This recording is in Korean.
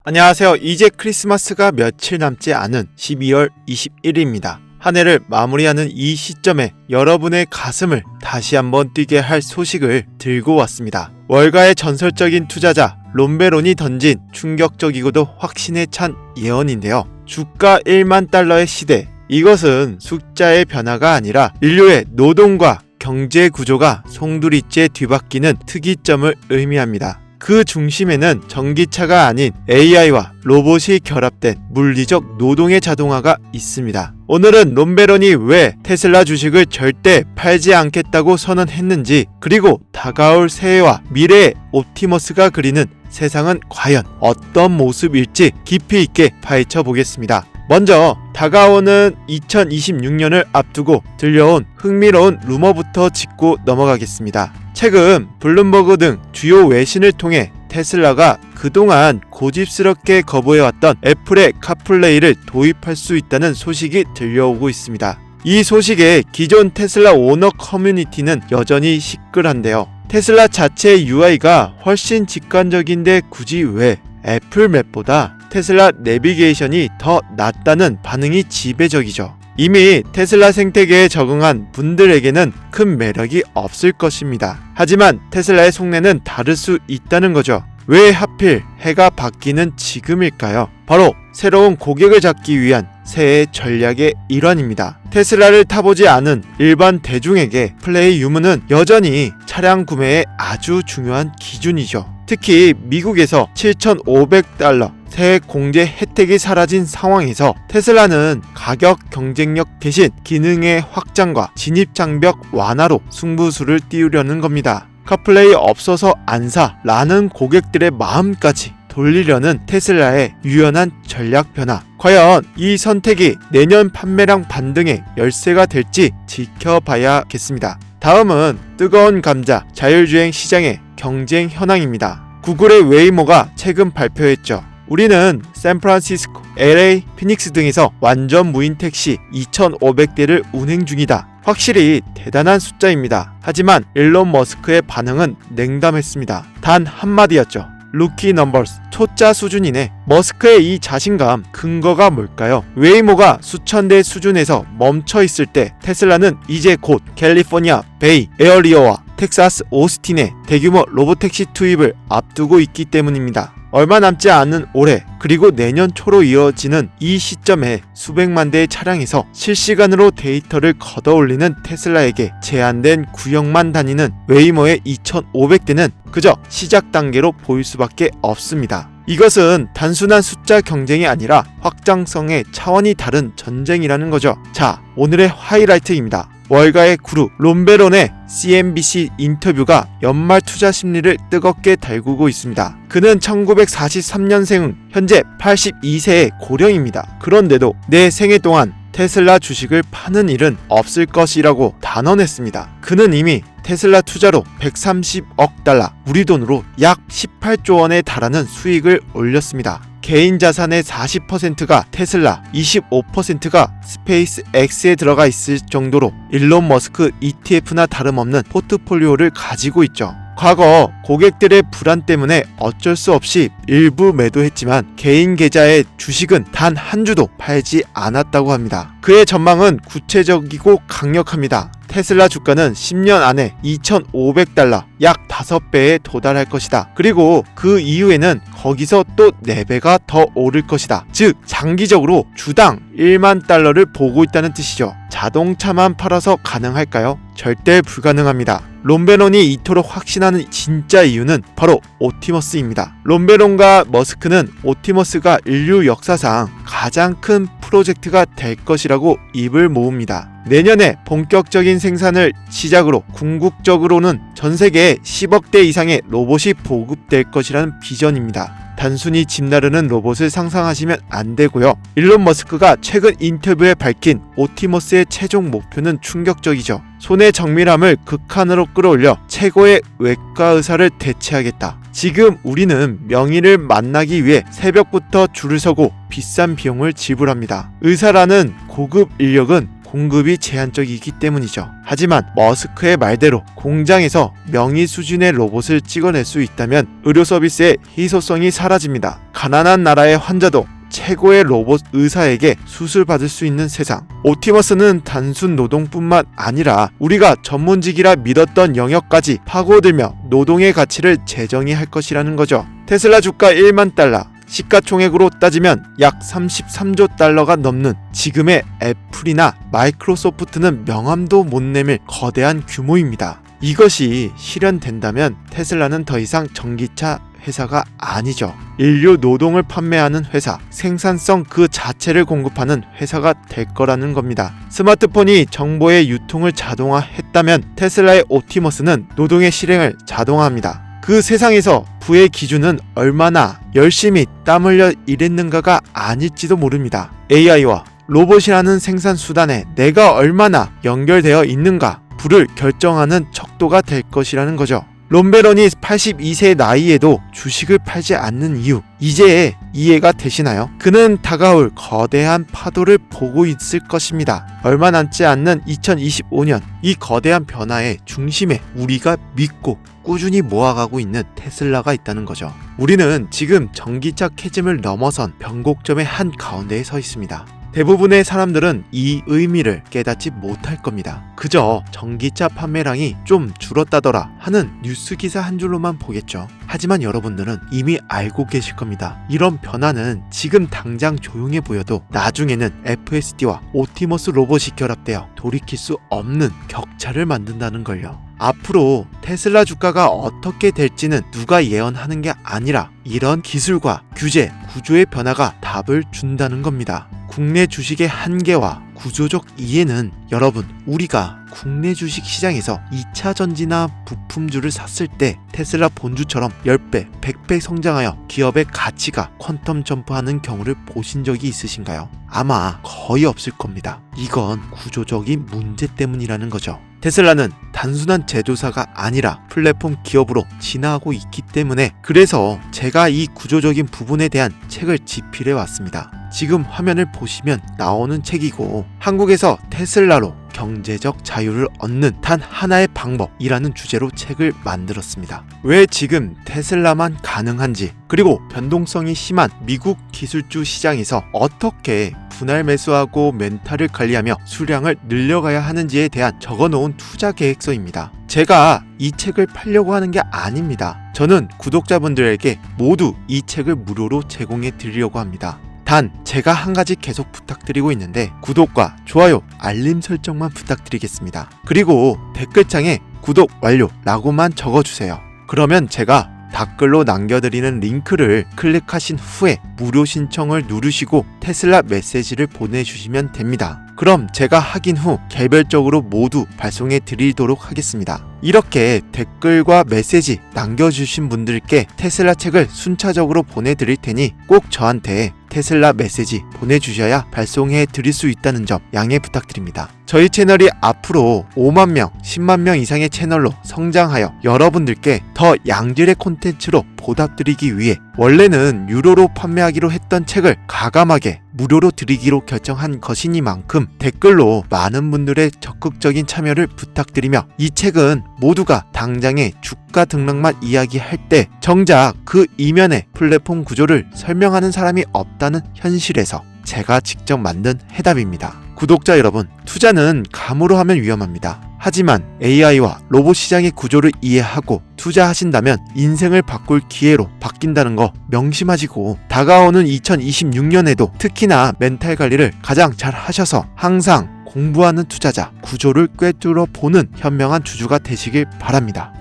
안녕하세요. 이제 크리스마스가 며칠 남지 않은 12월 21일입니다. 한 해를 마무리하는 이 시점에 여러분의 가슴을 다시 한번 뛰게 할 소식을 들고 왔습니다. 월가의 전설적인 투자자 롬베론이 던진 충격적이고도 확신에 찬 예언인데요. 주가 1만 달러의 시대. 이것은 숫자의 변화가 아니라 인류의 노동과 경제 구조가 송두리째 뒤바뀌는 특이점을 의미합니다. 그 중심에는 전기차가 아닌 AI와 로봇이 결합된 물리적 노동의 자동화가 있습니다. 오늘은 롬베론이 왜 테슬라 주식을 절대 팔지 않겠다고 선언했는지, 그리고 다가올 새해와 미래의 옵티머스가 그리는 세상은 과연 어떤 모습일지 깊이 있게 파헤쳐 보겠습니다. 먼저 다가오는 2026년을 앞두고 들려온 흥미로운 루머부터 짚고 넘어가겠습니다. 최근 블룸버그 등 주요 외신을 통해 테슬라가 그동안 고집스럽게 거부해왔던 애플의 카플레이를 도입할 수 있다는 소식이 들려오고 있습니다. 이 소식에 기존 테슬라 오너 커뮤니티는 여전히 시끌한데요. 테슬라 자체의 UI가 훨씬 직관적인데 굳이 왜 애플 맵보다 테슬라 내비게이션이 더 낫다는 반응이 지배적이죠. 이미 테슬라 생태계에 적응한 분들에게는 큰 매력이 없을 것입니다. 하지만 테슬라의 속내는 다를 수 있다는 거죠. 왜 하필 해가 바뀌는 지금일까요? 바로 새로운 고객을 잡기 위한 새해 전략의 일환입니다. 테슬라를 타보지 않은 일반 대중에게 플레이 유무는 여전히 차량 구매에 아주 중요한 기준이죠. 특히 미국에서 7,500달러 세액 공제 혜택이 사라진 상황에서 테슬라는 가격 경쟁력 대신 기능의 확장과 진입 장벽 완화로 승부수를 띄우려는 겁니다. 카플레이 없어서 안 사 라는 고객들의 마음까지 돌리려는 테슬라의 유연한 전략 변화. 과연 이 선택이 내년 판매량 반등의 열쇠가 될지 지켜봐야겠습니다. 다음은 뜨거운 감자 자율주행 시장의 경쟁 현황입니다. 구글의 웨이모가 최근 발표했죠. 우리는 샌프란시스코, LA, 피닉스 등에서 완전 무인 택시 2,500대를 운행 중이다. 확실히 대단한 숫자입니다. 하지만 일론 머스크의 반응은 냉담했습니다. 단 한마디였죠. 루키 넘버스, 초짜 수준이네. 머스크의 이 자신감 근거가 뭘까요? 웨이모가 수천 대 수준에서 멈춰 있을 때 테슬라는 이제 곧 캘리포니아 베이 에어리어와 텍사스 오스틴의 대규모 로보택시 투입을 앞두고 있기 때문입니다. 얼마 남지 않은 올해, 그리고 내년 초로 이어지는 이 시점에 수백만 대의 차량에서 실시간으로 데이터를 걷어올리는 테슬라에게 제한된 구역만 다니는 웨이모의 2,500대는 그저 시작 단계로 보일 수밖에 없습니다. 이것은 단순한 숫자 경쟁이 아니라 확장성의 차원이 다른 전쟁이라는 거죠. 자, 오늘의 하이라이트입니다. 월가의 구루 롬베론의 CNBC 인터뷰가 연말 투자 심리를 뜨겁게 달구고 있습니다. 그는 1943년생은 현재 82세의 고령입니다. 그런데도 내 생애 동안 테슬라 주식을 파는 일은 없을 것이라고 단언했습니다. 그는 이미 테슬라 투자로 130억 달러, 우리 돈으로 약 18조 원에 달하는 수익을 올렸습니다. 개인 자산의 40%가 테슬라, 25%가 스페이스 X에 들어가 있을 정도로 일론 머스크 ETF나 다름없는 포트폴리오를 가지고 있죠. 과거 고객들의 불안 때문에 어쩔 수 없이 일부 매도했지만 개인 계좌의 주식은 단 한 주도 팔지 않았다고 합니다. 그의 전망은 구체적이고 강력합니다. 테슬라 주가는 10년 안에 2,500달러, 약 5배에 도달할 것이다. 그리고 그 이후에는 거기서 또 4배가 더 오를 것이다. 즉 장기적으로 주당 1만 달러를 보고 있다는 뜻이죠. 자동차만 팔아서 가능할까요? 절대 불가능합니다. 롬베론이 이토록 확신하는 진짜 이유는 바로 옵티머스입니다. 롬베론과 머스크는 옵티머스가 인류 역사상 가장 큰 프로젝트가 될 것이라고 입을 모읍니다. 내년에 본격적인 생산을 시작으로 궁극적으로는 전 세계에 10억 대 이상의 로봇이 보급될 것이라는 비전입니다. 단순히 집 나르는 로봇을 상상하시면 안 되고요. 일론 머스크가 최근 인터뷰에 밝힌 옵티머스의 최종 목표는 충격적이죠. 손의 정밀함을 극한으로 끌어올려 최고의 외과 의사를 대체하겠다. 지금 우리는 명의를 만나기 위해 새벽부터 줄을 서고 비싼 비용을 지불합니다. 의사라는 고급 인력은 공급이 제한적이기 때문이죠. 하지만 머스크의 말대로 공장에서 명의 수준의 로봇을 찍어낼 수 있다면 의료 서비스의 희소성이 사라집니다. 가난한 나라의 환자도 최고의 로봇 의사에게 수술받을 수 있는 세상. 옵티머스는 단순 노동뿐만 아니라 우리가 전문직이라 믿었던 영역까지 파고들며 노동의 가치를 재정의할 것이라는 거죠. 테슬라 주가 1만 달러, 시가총액으로 따지면 약 33조 달러가 넘는 지금의 애플이나 마이크로소프트는 명함도 못 내밀 거대한 규모입니다. 이것이 실현된다면 테슬라는 더 이상 전기차 회사가 아니죠. 인류 노동을 판매하는 회사, 생산성 그 자체를 공급하는 회사가 될 거라는 겁니다. 스마트폰이 정보의 유통을 자동화했다면 테슬라의 옵티머스는 노동의 실행을 자동화합니다. 그 세상에서 부의 기준은 얼마나 열심히 땀 흘려 일했는가가 아닐지도 모릅니다. AI와 로봇이라는 생산 수단에 내가 얼마나 연결되어 있는가, 부를 결정하는 척도가 될 것이라는 거죠. 롬베론이 82세 나이에도 주식을 팔지 않는 이유, 이제 이해가 되시나요? 그는 다가올 거대한 파도를 보고 있을 것입니다. 얼마 남지 않는 2025년, 이 거대한 변화의 중심에 우리가 믿고 꾸준히 모아가고 있는 테슬라가 있다는 거죠. 우리는 지금 전기차 캐즘을 넘어선 변곡점의 한 가운데에 서 있습니다. 대부분의 사람들은 이 의미를 깨닫지 못할 겁니다. 그저 전기차 판매량이 좀 줄었다더라 하는 뉴스 기사 한 줄로만 보겠죠. 하지만 여러분들은 이미 알고 계실 겁니다. 이런 변화는 지금 당장 조용해 보여도 나중에는 FSD와 옵티머스 로봇이 결합되어 돌이킬 수 없는 격차를 만든다는 걸요. 앞으로 테슬라 주가가 어떻게 될지는 누가 예언하는 게 아니라 이런 기술과 규제, 구조의 변화가 답을 준다는 겁니다. 국내 주식의 한계와 구조적 이해는 여러분, 우리가 국내 주식 시장에서 2차 전지나 부품주를 샀을 때 테슬라 본주처럼 10배, 100배 성장하여 기업의 가치가 퀀텀 점프하는 경우를 보신 적이 있으신가요? 아마 거의 없을 겁니다. 이건 구조적인 문제 때문이라는 거죠. 테슬라는 단순한 제조사가 아니라 플랫폼 기업으로 진화하고 있기 때문에 그래서 제가 이 구조적인 부분에 대한 책을 집필해 왔습니다. 지금 화면을 보시면 나오는 책이고 한국에서 테슬라로 경제적 자유를 얻는 단 하나의 방법이라는 주제로 책을 만들었습니다. 왜 지금 테슬라만 가능한지, 그리고 변동성이 심한 미국 기술주 시장에서 어떻게 분할 매수하고 멘탈을 관리하며 수량을 늘려가야 하는지에 대한 적어놓은 투자 계획서입니다. 제가 이 책을 팔려고 하는 게 아닙니다. 저는 구독자분들에게 모두 이 책을 무료로 제공해 드리려고 합니다. 단 제가 한 가지 계속 부탁드리고 있는데 구독과 좋아요, 알림 설정만 부탁드리겠습니다. 그리고 댓글창에 구독 완료라고만 적어주세요. 그러면 제가 댓글로 남겨드리는 링크를 클릭하신 후에 무료 신청을 누르시고 테슬라 메시지를 보내주시면 됩니다. 그럼 제가 확인 후 개별적으로 모두 발송해 드리도록 하겠습니다. 이렇게 댓글과 메시지 남겨주신 분들께 테슬라 책을 순차적으로 보내드릴 테니 꼭 저한테 테슬라 메시지 보내주셔야 발송해 드릴 수 있다는 점 양해 부탁드립니다. 저희 채널이 앞으로 5만 명, 10만 명 이상의 채널로 성장하여 여러분들께 더 양질의 콘텐츠로 보답드리기 위해 원래는 유료로 판매하기로 했던 책을 가감하게 무료로 드리기로 결정한 것이니만큼 댓글로 많은 분들의 적극적인 참여를 부탁드리며 이 책은 모두가 당장의 주가 등락만 이야기할 때 정작 그 이면의 플랫폼 구조를 설명하는 사람이 없다는 현실에서 제가 직접 만든 해답입니다. 구독자 여러분, 투자는 감으로 하면 위험합니다. 하지만 AI와 로봇 시장의 구조를 이해하고 투자하신다면 인생을 바꿀 기회로 바뀐다는 거 명심하시고 다가오는 2026년에도 특히나 멘탈 관리를 가장 잘 하셔서 항상 공부하는 투자자, 구조를 꿰뚫어 보는 현명한 주주가 되시길 바랍니다.